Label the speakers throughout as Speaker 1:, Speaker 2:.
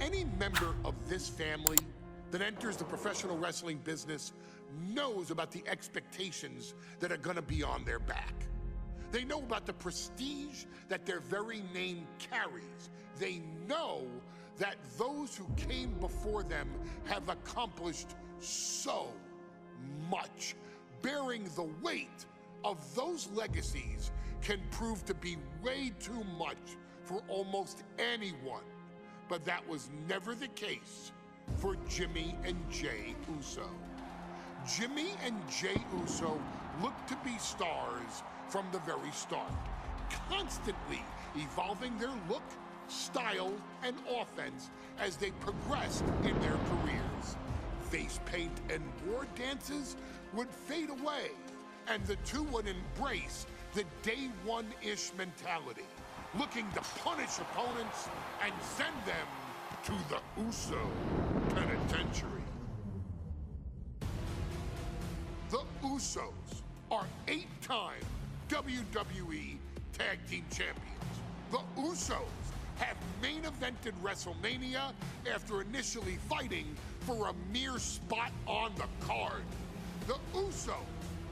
Speaker 1: Any member of this family that enters the professional wrestling business knows about the expectations that are gonna be on their back. They know about the prestige that their very name carries. They know that those who came before them have accomplished so much. Bearing the weight of those legacies can prove to be way too much for almost anyone. But that was never the case for Jimmy and Jey Uso. Jimmy and Jey Uso looked to be stars from the very start, constantly evolving their look, style, and offense as they progressed in their careers. Face paint and war dances would fade away, and the two would embrace the day one-ish mentality, looking to punish opponents and send them to the Uso penitentiary. The Usos are 8-time WWE Tag Team Champions. The Usos have main evented WrestleMania after initially fighting for a mere spot on the card. The Usos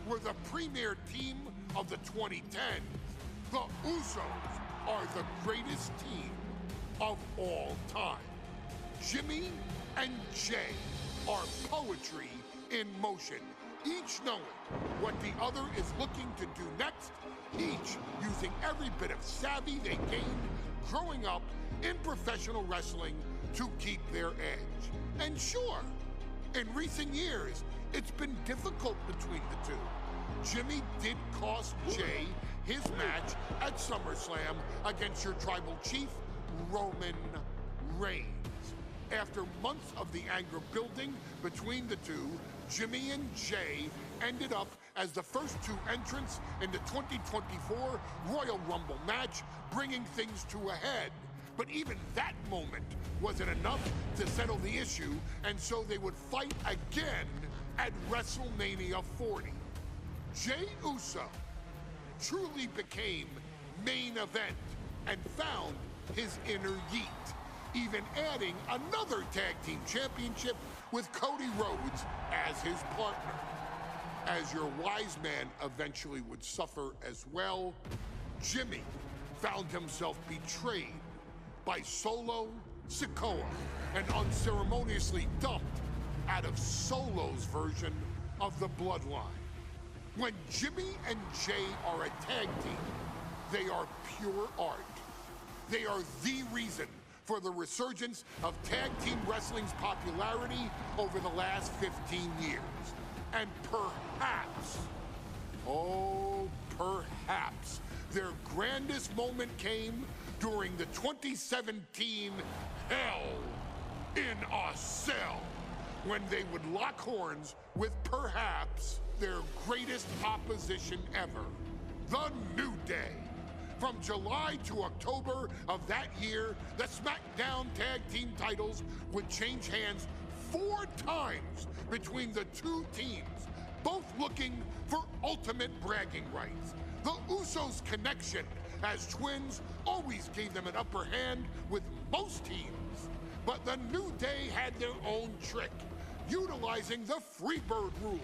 Speaker 1: were the premier team of the 2010s. The Usos are the greatest team of all time. Jimmy and Jey are poetry in motion, each knowing what the other is looking to do next, each using every bit of savvy they gained growing up in professional wrestling to keep their edge. And sure, in recent years, it's been difficult between the two. Jimmy did cost Jey his match at SummerSlam against your tribal chief, Roman Reigns. After months of the anger building between the two, Jimmy and Jey ended up as the first two entrants in the 2024 Royal Rumble match, bringing things to a head. But even that moment wasn't enough to settle the issue, and so they would fight again at WrestleMania 40. Jey Uso truly became main event and found his inner yeet, even adding another tag team championship with Cody Rhodes as his partner. As your wise man eventually would suffer as well, Jimmy found himself betrayed by Solo Sikoa and unceremoniously dumped out of Solo's version of the Bloodline. When Jimmy and Jey are a tag team, they are pure art. They are the reason for the resurgence of tag team wrestling's popularity over the last 15 years. And perhaps, oh, perhaps, their grandest moment came during the 2017 Hell in a Cell, when they would lock horns with perhaps their greatest opposition ever, The New Day. From July to October of that year, the SmackDown Tag Team titles would change hands 4 times between the two teams, both looking for ultimate bragging rights. The Usos' connection as twins always gave them an upper hand with most teams. But the New Day had their own trick, utilizing the Freebird rule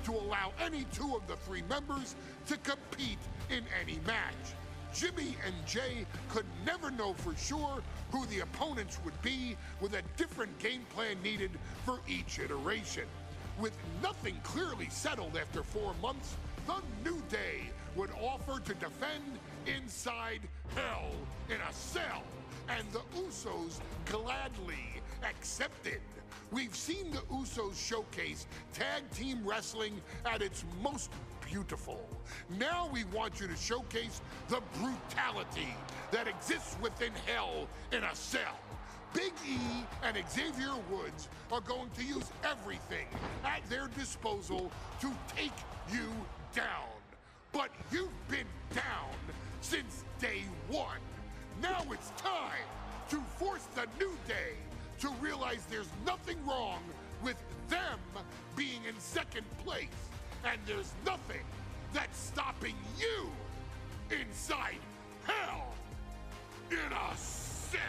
Speaker 1: to allow any 2 of the 3 members to compete in any match. Jimmy and Jey could never know for sure who the opponents would be, with a different game plan needed for each iteration. With nothing clearly settled after 4 months, the New Day would offer to defend inside Hell in a Cell, and the Usos gladly accepted. We've seen the Usos showcase tag team wrestling at its most beautiful. Now we want you to showcase the brutality that exists within Hell in a Cell. Big E and Xavier Woods are going to use everything at their disposal to take you down. But you've been down since day 1. Now it's time to force the New Day to realize there's nothing wrong with them being in second place, and there's nothing that's stopping you inside Hell in a Cell.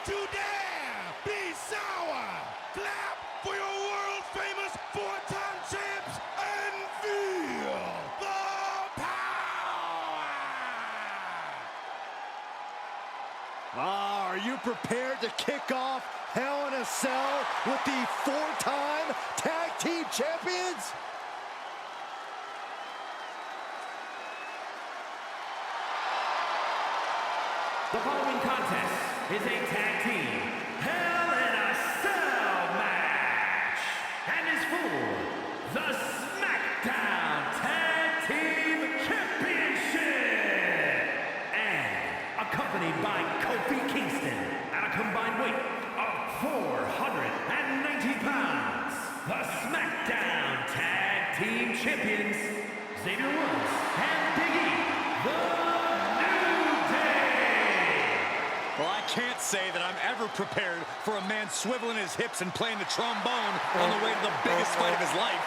Speaker 2: Don't you dare be sour. Clap for your world-famous four-time champs and feel the power.
Speaker 3: Are you prepared to kick off Hell in a Cell with the four-time tag team champions?
Speaker 4: The following contest is a tag team Hell in a Cell match and is for the SmackDown Tag Team Championship and accompanied by Kofi Kingston at a combined weight of 490 pounds. The SmackDown Tag Team Champions, Xavier Woods and Big E, the
Speaker 5: Well, I can't say that I'm ever prepared for a man swiveling his hips and playing the trombone on the way to the biggest fight of his life.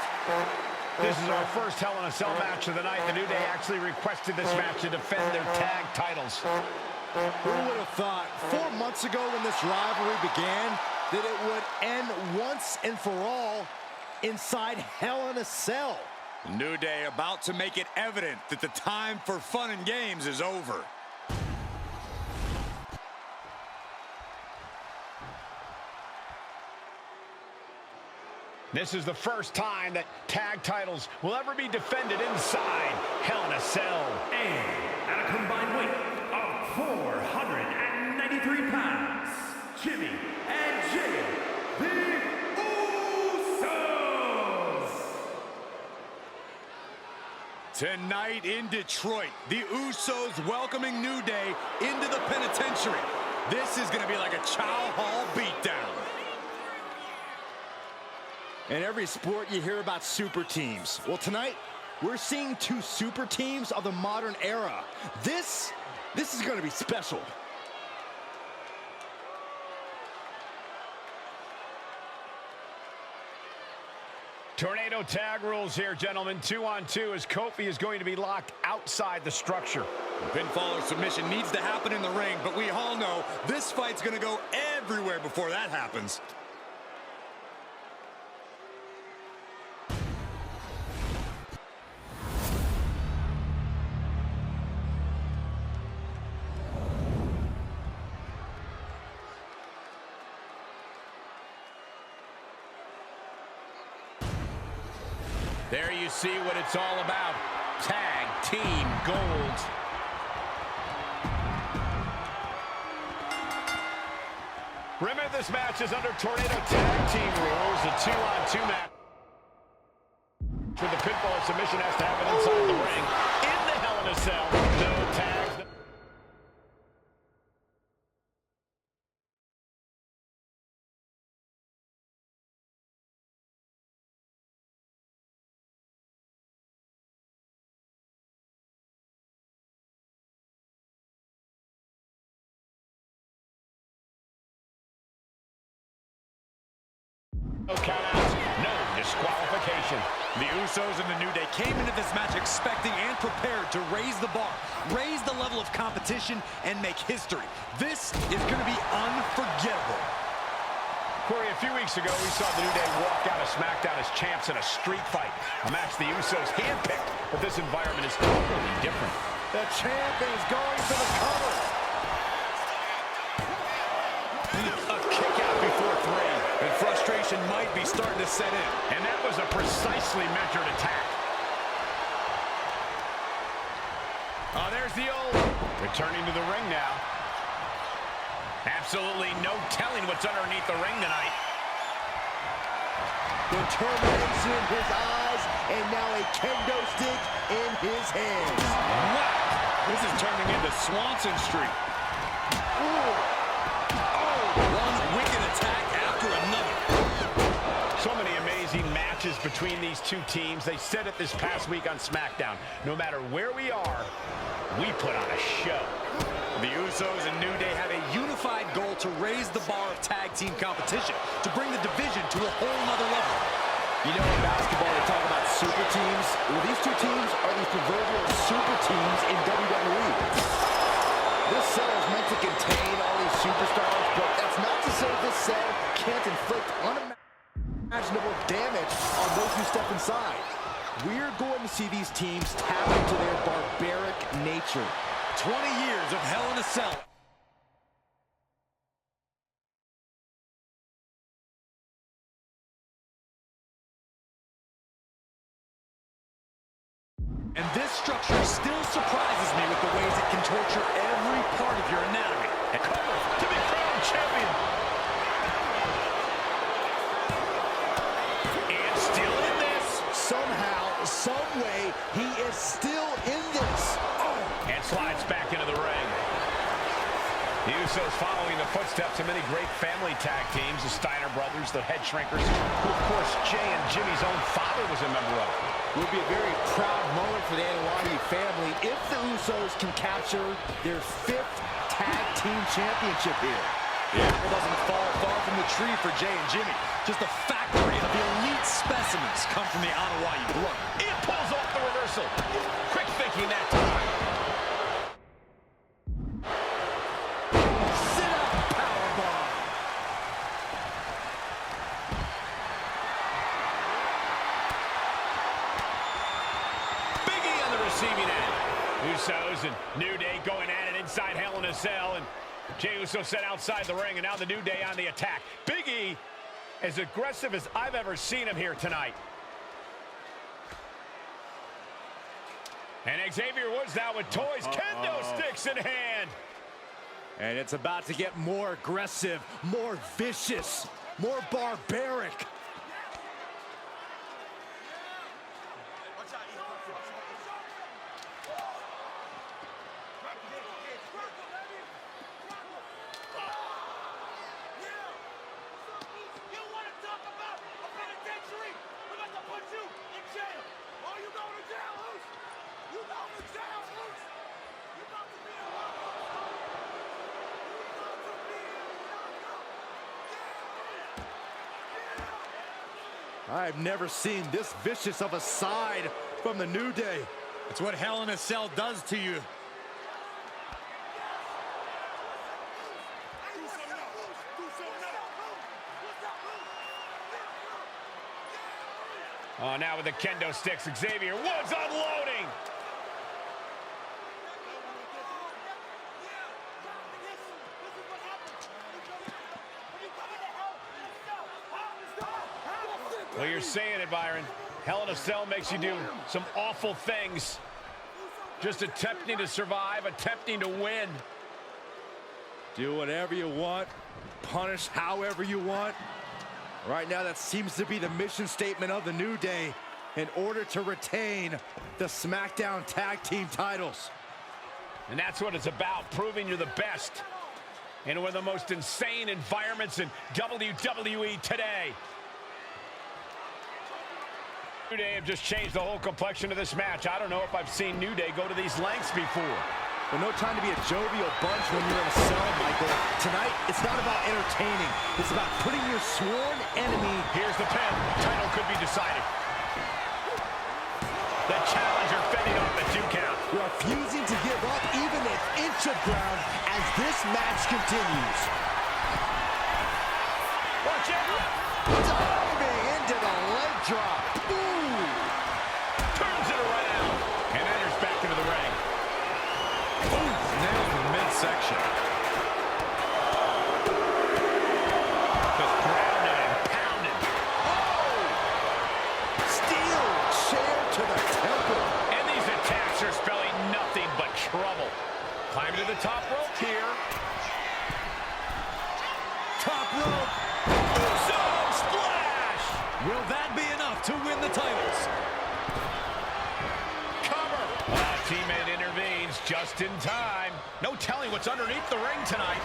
Speaker 6: This is our first Hell in a Cell match of the night. The New Day actually requested this match to defend their tag titles.
Speaker 3: Who would have thought 4 months ago when this rivalry began that it would end once and for all inside Hell in a Cell?
Speaker 5: The New Day about to make it evident that the time for fun and games is over.
Speaker 6: This is the first time that tag titles will ever be defended inside Hell in a Cell.
Speaker 4: And at a combined weight of 493 pounds, Jimmy and Jay, the Usos!
Speaker 5: Tonight in Detroit, the Usos welcoming New Day into the penitentiary. This is going to be like a Chow Hall beatdown.
Speaker 3: In every sport, you hear about super teams. Well, tonight, we're seeing two super teams of the modern era. This is going to be special.
Speaker 6: Tornado tag rules here, gentlemen. 2-on-2 as Kofi is going to be locked outside the structure.
Speaker 5: The pinfall or submission needs to happen in the ring, but we all know this fight's going to go everywhere before that happens.
Speaker 6: There you see what it's all about. Tag Team Gold. Remember, this match is under Tornado Tag Team rules. A 2-on-2 match. For the pinfall or submission has to happen inside the ring. In the Hell in a Cell. No tags. No countouts, no disqualification.
Speaker 5: The Usos and the New Day came into this match expecting and prepared to raise the bar, raise the level of competition, and make history. This is going to be unforgettable.
Speaker 6: Corey, a few weeks ago, we saw the New Day walk out of SmackDown as champs in a street fight. A match the Usos handpicked, but this environment is totally different.
Speaker 3: The champ is going for the cover.
Speaker 6: A kick out before three.
Speaker 5: And frustration might be starting to set in.
Speaker 6: And that was a precisely measured attack. Oh, there's the old. Returning to the ring now. Absolutely no telling what's underneath the ring tonight.
Speaker 3: Determination in his eyes, and now a kendo stick in his hands.
Speaker 5: Wow! This is turning into Swanson Street.
Speaker 3: Ooh.
Speaker 5: One wicked attack after another.
Speaker 6: So many amazing matches between these two teams. They said it this past week on SmackDown. No matter where we are, we put on a show.
Speaker 5: The Usos and New Day have a unified goal to raise the bar of tag team competition, to bring the division to a whole nother level.
Speaker 3: You know, in basketball, they talk about super teams. Well, these two teams are the proverbial super teams in WWE. This cell is meant to contain all these superstars, but that's can't inflict unimaginable damage on those who step inside. We're going to see these teams tap into their barbaric nature.
Speaker 5: 20 years of Hell in a Cell. And this structure still surprises me with the ways it can torture every part of your anatomy. And cover to be crowned champion. And still in this.
Speaker 3: Somehow, some way, he is still in this.
Speaker 6: Oh. And slides back into the ring. The Usos following the footsteps of many great family tag teams, the Steiner brothers, the Head Shrinkers, who, of course, Jay and Jimmy's own father was a member of.
Speaker 3: It would be a very proud moment for the Anoa'i family if the Usos can capture their 5th tag team championship here.
Speaker 5: The apple doesn't fall far from the tree for Jay and Jimmy. Just a factory of elite specimens come from the Anoa'i blood.
Speaker 6: It pulls off the reversal. Quick thinking that time. Receiving end. Usos and New Day going at it inside Hell in a Cell, and Jey Uso set outside the ring, and now the New Day on the attack. Big E, as aggressive as I've ever seen him here tonight. And Xavier Woods now with toys, kendo sticks in hand.
Speaker 3: And it's about to get more aggressive, more vicious, more barbaric. I've never seen this vicious of a side from the New Day.
Speaker 5: It's what Hell in a Cell does to you.
Speaker 6: Oh, now with the kendo sticks, Xavier Woods unloading. Well, you're saying it, Byron. Hell in a Cell makes you do some awful things. Just attempting to survive, attempting to win.
Speaker 3: Do whatever you want, punish however you want. Right now, that seems to be the mission statement of the New Day in order to retain the SmackDown Tag Team titles.
Speaker 6: And that's what it's about, proving you're the best in one of the most insane environments in WWE today. New Day have just changed the whole complexion of this match. I don't know if I've seen New Day go to these lengths before.
Speaker 3: But no time to be a jovial bunch when you're in a cell, Michael. Tonight, it's not about entertaining. It's about putting your sworn enemy.
Speaker 6: Here's the pin. Title could be decided. The challenger fending off the 2 count.
Speaker 3: Refusing to give up even an inch of ground as this match continues.
Speaker 6: Watch out!
Speaker 3: Diving into the leg drop. Ooh.
Speaker 6: Turns it around. And enters back into the ring.
Speaker 5: Ooh, nails the midsection.
Speaker 6: Just grounded and pounded.
Speaker 3: Oh! Steel chair to the temple.
Speaker 6: And these attacks are spelling nothing but trouble. Climbing to the top rope here.
Speaker 5: Top rope.
Speaker 6: Uso splash!
Speaker 5: Will that be enough to win the titles?
Speaker 6: Cover. Teammate intervenes just in time. No telling what's underneath the ring tonight.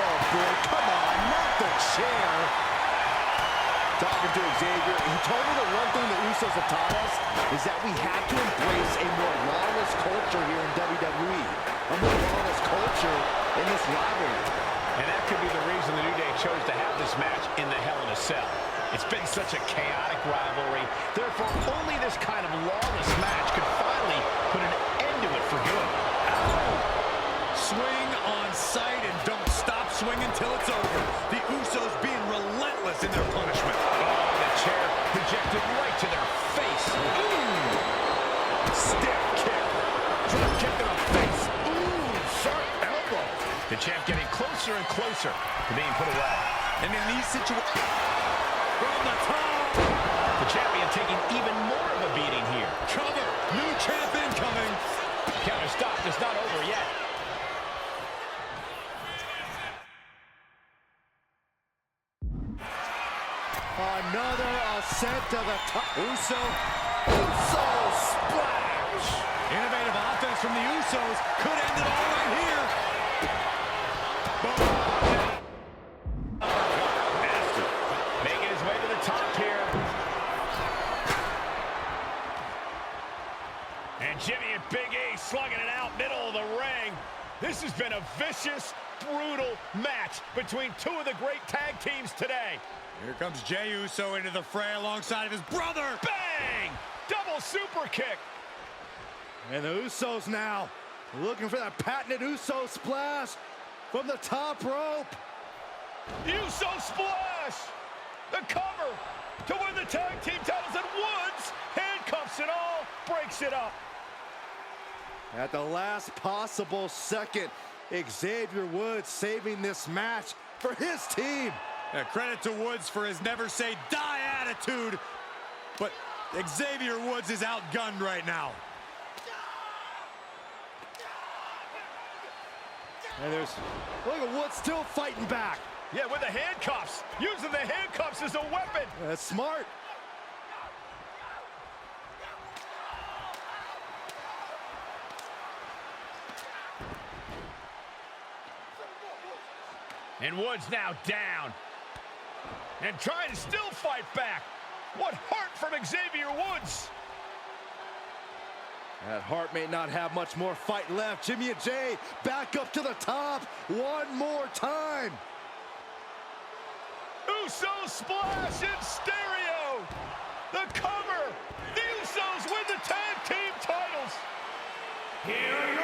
Speaker 3: Oh, boy, come on, not the chair. Talking to Xavier, he told me the one thing the Usos have taught us is that we have to embrace a more lawless culture here in WWE. A more lawless culture in this rivalry.
Speaker 6: And that could be the reason the New Day chose to have this match in the Hell in a Cell. It's been such a chaotic rivalry. Therefore, only this kind of lawless match could finally put an end to it for good.
Speaker 5: Swing on sight and don't stop swing until it's over. The Usos being relentless in their punishment.
Speaker 6: Oh, the chair projected right to their face. Ooh! Stiff kick. Drop kick to the face. Ooh, sharp elbow. The champ getting closer and closer to being put away.
Speaker 5: And in these situations, from the top.
Speaker 6: The champion taking even more of a beating here.
Speaker 5: Cover. New champ incoming.
Speaker 6: Counter stop is not over yet.
Speaker 3: Another ascent to the top.
Speaker 5: Uso
Speaker 3: Splash.
Speaker 5: Innovative offense from the Usos could end it all right here.
Speaker 6: Nasty. Making his way to the top here. And Jimmy and Big E slugging it out middle of the ring. This has been a vicious, brutal match between two of the great tag teams today.
Speaker 5: Here comes Jey Uso into the fray alongside of his brother.
Speaker 6: Bang! Double super kick.
Speaker 3: And the Usos now looking for that patented Uso splash from the top rope.
Speaker 6: Uso splash. The cover to win the tag team titles, and Woods handcuffs it all, breaks it up.
Speaker 3: At the last possible second, Xavier Woods saving this match for his team.
Speaker 5: Credit to Woods for his never say die attitude, but Xavier Woods is outgunned right now.
Speaker 3: And look at Woods still fighting back.
Speaker 6: Yeah, with the handcuffs. Using the handcuffs as a weapon.
Speaker 3: That's smart.
Speaker 6: And Woods now down. And trying to still fight back. What heart from Xavier Woods.
Speaker 3: That Hart may not have much more fight left. Jimmy and Jey back up to the top one more time.
Speaker 6: Uso splash in stereo. The cover. The Usos win the tag team titles.
Speaker 4: Here